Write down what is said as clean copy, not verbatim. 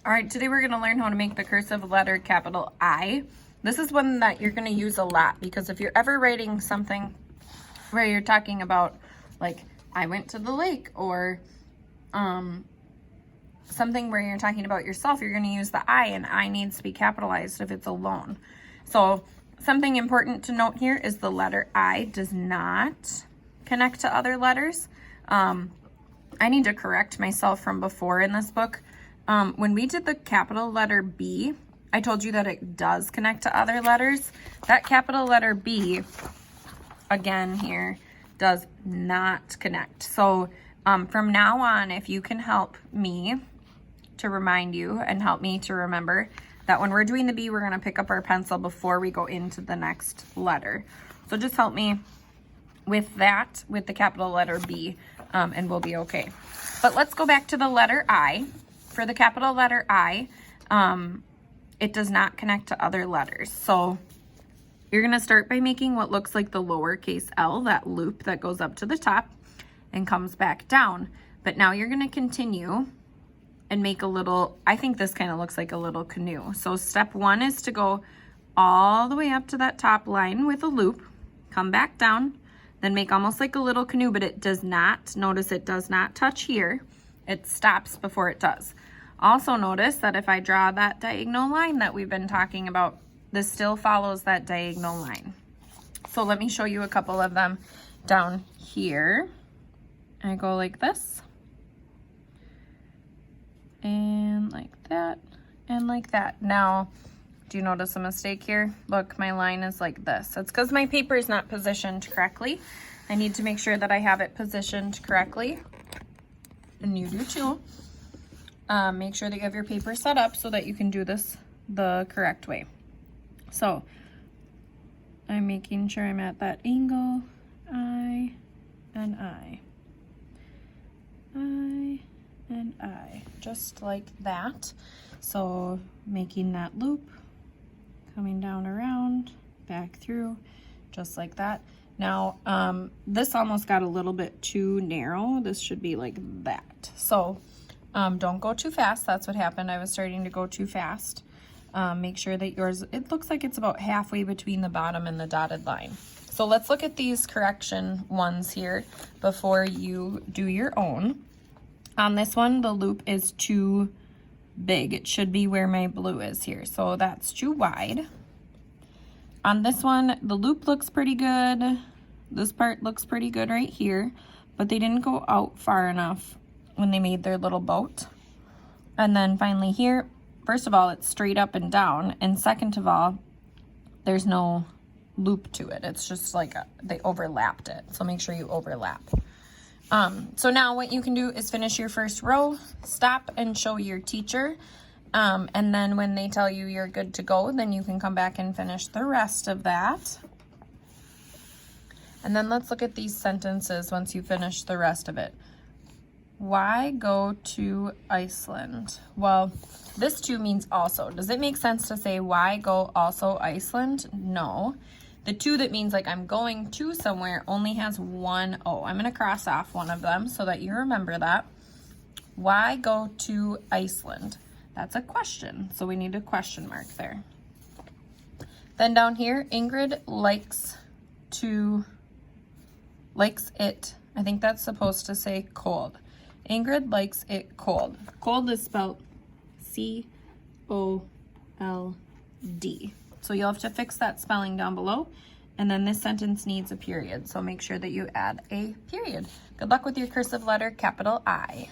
All right, today we're gonna learn how to make the cursive letter capital I. This is one that you're gonna use a lot because if you're ever writing something where you're talking about like, I went to the lake, or something where you're talking about yourself, you're gonna use the I, and I needs to be capitalized if it's alone. So something important to note here is the letter I does not connect to other letters. I need to correct myself from before in this book. When we did the capital letter B, I told you that it does connect to other letters. That capital letter B, again here, does not connect. So from now on, if you can help me to remind you and help me to remember that when we're doing the B, we're going to pick up our pencil before we go into the next letter. So just help me with that, with the capital letter B, and we'll be okay. But let's go back to the letter I. For the capital letter I, it does not connect to other letters. So you're going to start by making what looks like the lowercase l, that loop that goes up to the top and comes back down. But now you're going to continue and make a little, I think this kind of looks like a little canoe. So step one is to go all the way up to that top line with a loop, come back down, then make almost like a little canoe, but it does not, notice it does not touch here. It stops before it does. Also notice that if I draw that diagonal line that we've been talking about, this still follows that diagonal line. So let me show you a couple of them down here. I go like this, and like that, and like that. Now, do you notice a mistake here? Look, my line is like this. It's because my paper is not positioned correctly. I need to make sure that I have it positioned correctly, and you do too. Make sure that you have your paper set up so that you can do this the correct way. So I'm making sure I'm at that angle, I and I, and I, just like that. So making that loop, coming down around, back through, just like that. Now, this almost got a little bit too narrow. This should be like that. So don't go too fast. That's what happened. I was starting to go too fast. Make sure that yours, it looks like it's about halfway between the bottom and the dotted line. So let's look at these correction ones here before you do your own. On this one, the loop is too big. It should be where my blue is here. So that's too wide. On this one, the loop looks pretty good. This part looks pretty good right here, but they didn't go out far enough when they made their little boat. And then finally here, first of all, it's straight up and down. And second of all, there's no loop to it. It's just like they overlapped it. So make sure you overlap. So now what you can do is finish your first row, stop and show your teacher. And then when they tell you you're good to go, then you can come back and finish the rest of that. And then let's look at these sentences once you finish the rest of it. Why go to Iceland? Well, this too means also. Does it make sense to say why go also Iceland? No. The two that means like I'm going to somewhere only has one O. I'm going to cross off one of them so that you remember that. Why go to Iceland? That's a question, so we need a question mark there. Then down here, Ingrid likes it. I think that's supposed to say cold. Ingrid likes it cold. Cold is spelled C-O-L-D. So you'll have to fix that spelling down below. And then this sentence needs a period, so make sure that you add a period. Good luck with your cursive letter, capital I.